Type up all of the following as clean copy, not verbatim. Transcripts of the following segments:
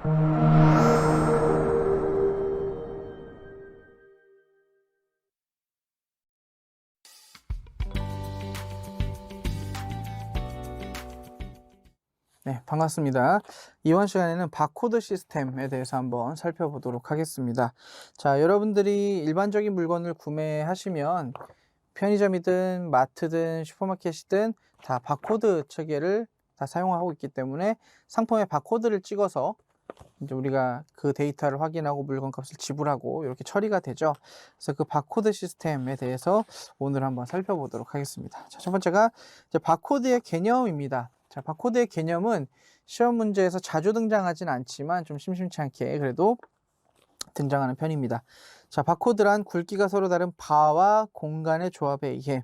네, 반갑습니다. 이번 시간에는 바코드 시스템에 대해서 한번 살펴보도록 하겠습니다. 자, 여러분들이 일반적인 물건을 구매하시면 편의점이든 마트든 슈퍼마켓이든 다 바코드 체계를 다 사용하고 있기 때문에 상품에 바코드를 찍어서 이제 우리가 그 데이터를 확인하고 물건 값을 지불하고 이렇게 처리가 되죠. 그래서 그 바코드 시스템에 대해서 오늘 한번 살펴보도록 하겠습니다. 자, 첫 번째가 이제 바코드의 개념입니다. 자, 바코드의 개념은 시험 문제에서 자주 등장하진 않지만 좀 심심치 않게 그래도 등장하는 편입니다. 자, 바코드란 굵기가 서로 다른 바와 공간의 조합에 의해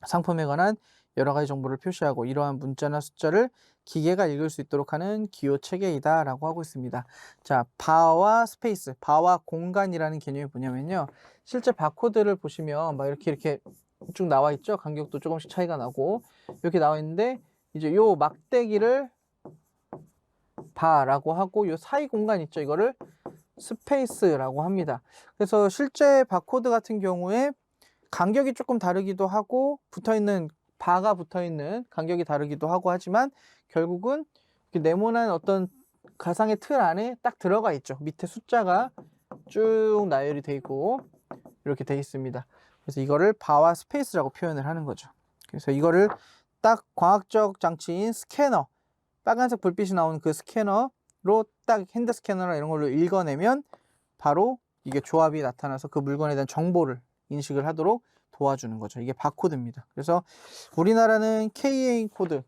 상품에 관한 여러 가지 정보를 표시하고 이러한 문자나 숫자를 기계가 읽을 수 있도록 하는 기호 체계이다 라고 하고 있습니다. 자, 바와 스페이스, 바와 공간이라는 개념이 뭐냐면요, 실제 바코드를 보시면 막 이렇게 쭉 나와 있죠. 간격도 조금씩 차이가 나고 이렇게 나와 있는데 이제 요 막대기를 바라고 하고 요 사이 공간 있죠, 이거를 스페이스라고 합니다. 그래서 실제 바코드 같은 경우에 간격이 조금 다르기도 하고 붙어있는 바가 붙어있는 간격이 다르기도 하고 하지만 결국은 네모난 어떤 가상의 틀 안에 딱 들어가 있죠. 밑에 숫자가 쭉 나열이 돼 있고 이렇게 돼 있습니다. 그래서 이거를 바와 스페이스라고 표현을 하는 거죠. 그래서 이거를 딱 광학적 장치인 스캐너, 빨간색 불빛이 나오는 그 스캐너로 딱 핸드 스캐너나 이런 걸로 읽어내면 바로 이게 조합이 나타나서 그 물건에 대한 정보를 인식을 하도록 도와주는 거죠. 이게 바코드입니다. 그래서 우리나라는 KAN 코드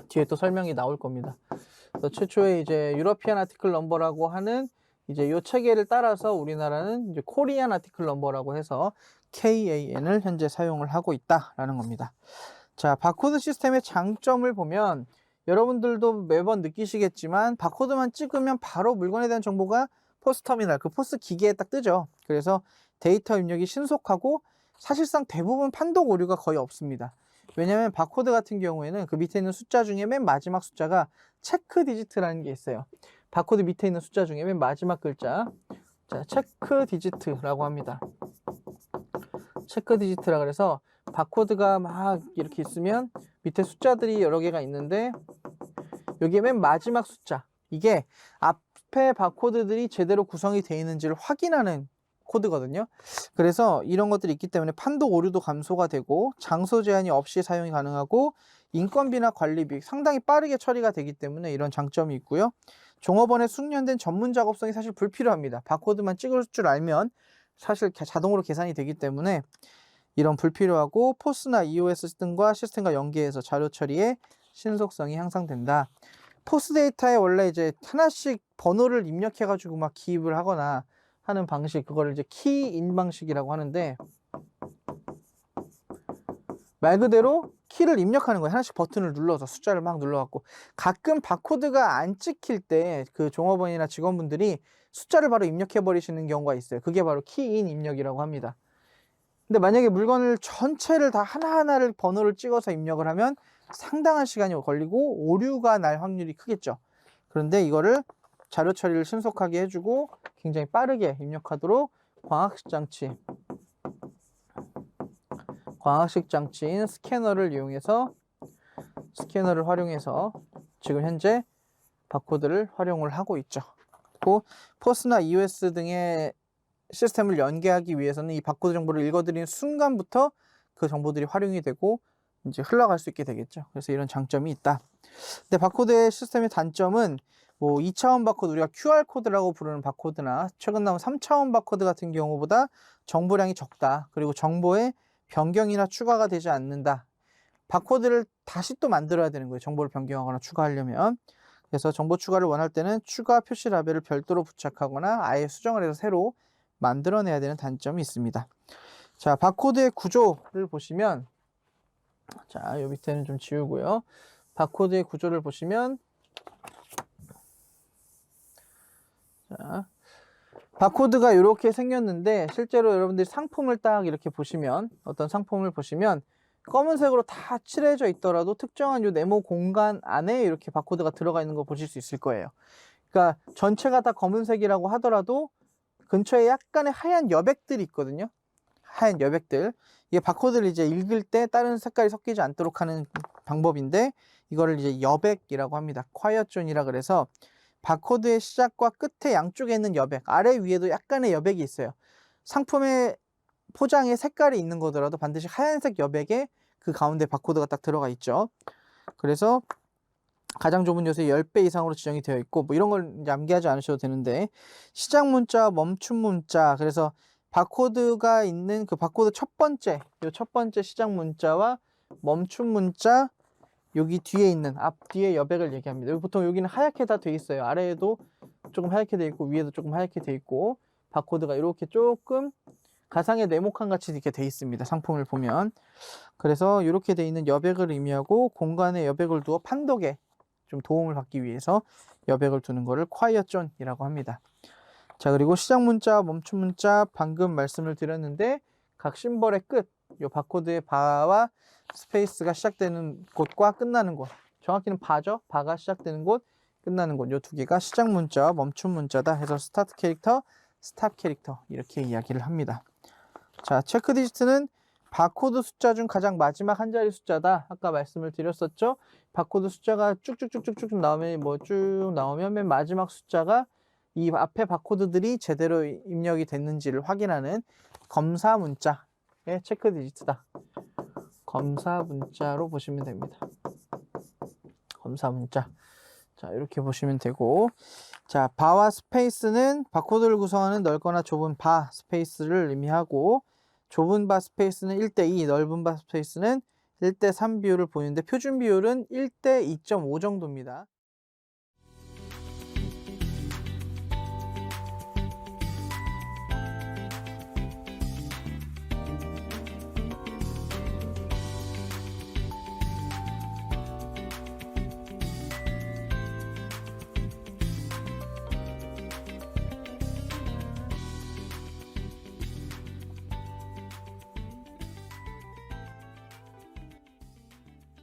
뒤에 또 설명이 나올 겁니다. 그래서 최초에 이제 유러피안 아티클 넘버라고 하는 이제 요 체계를 따라서 우리나라는 이제 코리안 아티클 넘버라고 해서 KAN을 현재 사용을 하고 있다라는 겁니다. 자, 바코드 시스템의 장점을 보면 여러분들도 매번 느끼시겠지만 바코드만 찍으면 바로 물건에 대한 정보가 포스 터미널, 그 포스 기계에 딱 뜨죠. 그래서 데이터 입력이 신속하고 사실상 대부분 판독 오류가 거의 없습니다. 왜냐하면 바코드 같은 경우에는 그 밑에 있는 숫자 중에 맨 마지막 숫자가 체크 디지트라는 게 있어요. 바코드 밑에 있는 숫자 중에 맨 마지막 글자, 자, 체크 디지트라고 합니다. 체크 디지트라 그래서 바코드가 막 이렇게 있으면 밑에 숫자들이 여러 개가 있는데 여기에 맨 마지막 숫자, 이게 앞에 바코드들이 제대로 구성이 되어 있는지를 확인하는 코드거든요. 그래서 이런 것들이 있기 때문에 판독 오류도 감소가 되고 장소 제한이 없이 사용이 가능하고 인건비나 관리비 상당히 빠르게 처리가 되기 때문에 이런 장점이 있고요. 종업원의 숙련된 전문 작업성이 사실 불필요합니다. 바코드만 찍을 줄 알면 사실 자동으로 계산이 되기 때문에 이런 불필요하고 포스나 EOS 등과 시스템과 연계해서 자료 처리에 신속성이 향상된다. 포스 데이터에 원래 이제 하나씩 번호를 입력해가지고 막 기입을 하거나 하는 방식, 그거를 이제 키인 방식이라고 하는데 말 그대로 키를 입력하는 거예요. 하나씩 버튼을 눌러서 숫자를 막 눌러갖고 가끔 바코드가 안 찍힐 때 그 종업원이나 직원분들이 숫자를 바로 입력해 버리시는 경우가 있어요. 그게 바로 키인 입력이라고 합니다. 근데 만약에 물건을 전체를 다 하나하나를 번호를 찍어서 입력을 하면 상당한 시간이 걸리고 오류가 날 확률이 크겠죠. 그런데 이거를 자료 처리를 신속하게 해주고 굉장히 빠르게 입력하도록 광학식 장치인 스캐너를 활용해서 지금 현재 바코드를 활용을 하고 있죠. 그리고 포스나 EOS 등의 시스템을 연계하기 위해서는 이 바코드 정보를 읽어드리는 순간부터 그 정보들이 활용이 되고 이제 흘러갈 수 있게 되겠죠. 그래서 이런 장점이 있다. 근데 바코드의 시스템의 단점은 뭐 2차원 바코드, 우리가 QR코드라고 부르는 바코드나 최근 나온 3차원 바코드 같은 경우보다 정보량이 적다. 그리고 정보의 변경이나 추가가 되지 않는다. 바코드를 다시 또 만들어야 되는 거예요. 정보를 변경하거나 추가하려면. 그래서 정보 추가를 원할 때는 추가 표시 라벨을 별도로 부착하거나 아예 수정을 해서 새로 만들어내야 되는 단점이 있습니다. 자, 바코드의 구조를 보시면, 자, 요 밑에는 좀 지우고요. 바코드의 구조를 보시면, 자, 바코드가 이렇게 생겼는데 실제로 여러분들이 상품을 딱 이렇게 보시면, 어떤 상품을 보시면 검은색으로 다 칠해져 있더라도 특정한 요 네모 공간 안에 이렇게 바코드가 들어가 있는 거 보실 수 있을 거예요. 그러니까 전체가 다 검은색이라고 하더라도 근처에 약간의 하얀 여백들이 있거든요. 하얀 여백들. 이게 바코드를 이제 읽을 때 다른 색깔이 섞이지 않도록 하는 방법인데 이거를 이제 여백이라고 합니다. 콰이어존이라 그래서 바코드의 시작과 끝에 양쪽에 있는 여백, 아래 위에도 약간의 여백이 있어요. 상품의 포장에 색깔이 있는 거더라도 반드시 하얀색 여백에 그 가운데 바코드가 딱 들어가 있죠. 그래서 가장 좁은 요소에 10배 이상으로 지정이 되어 있고 뭐 이런 걸 이제 암기하지 않으셔도 되는데 시작 문자, 멈춤 문자. 그래서 바코드가 있는 그 바코드 첫 번째 시작 문자와 멈춤 문자 여기 뒤에 있는 앞뒤에 여백을 얘기합니다. 보통 여기는 하얗게 다 돼 있어요. 아래에도 조금 하얗게 돼 있고 위에도 조금 하얗게 돼 있고 바코드가 이렇게 조금 가상의 네모칸 같이 이렇게 돼 있습니다. 상품을 보면. 그래서 이렇게 돼 있는 여백을 의미하고 공간에 여백을 두어 판독에 좀 도움을 받기 위해서 여백을 두는 거를 콰이어존이라고 합니다. 자, 그리고 시작 문자, 멈춤 문자 방금 말씀을 드렸는데 각 심벌의 끝, 요 바코드의 바와 스페이스가 시작되는 곳과 끝나는 곳, 정확히는 바죠. 바가 시작되는 곳, 끝나는 곳, 요 두 개가 시작 문자, 멈춤 문자다 해서 스타트 캐릭터, 스탑 캐릭터 이렇게 이야기를 합니다. 자, 체크 디지트는 바코드 숫자 중 가장 마지막 한 자리 숫자다. 아까 말씀을 드렸었죠. 바코드 숫자가 쭉쭉쭉쭉쭉 나오면 쭉 나오면 맨 마지막 숫자가 이 앞에 바코드들이 제대로 입력이 됐는지를 확인하는 검사 문자의 체크 디지트다. 검사 문자로 보시면 됩니다. 검사 문자. 자, 이렇게 보시면 되고, 자, 바와 스페이스는 바코드를 구성하는 넓거나 좁은 바 스페이스를 의미하고, 좁은 바 스페이스는 1:2, 넓은 바 스페이스는 1:3 비율을 보이는데 표준 비율은 1:2.5 정도입니다.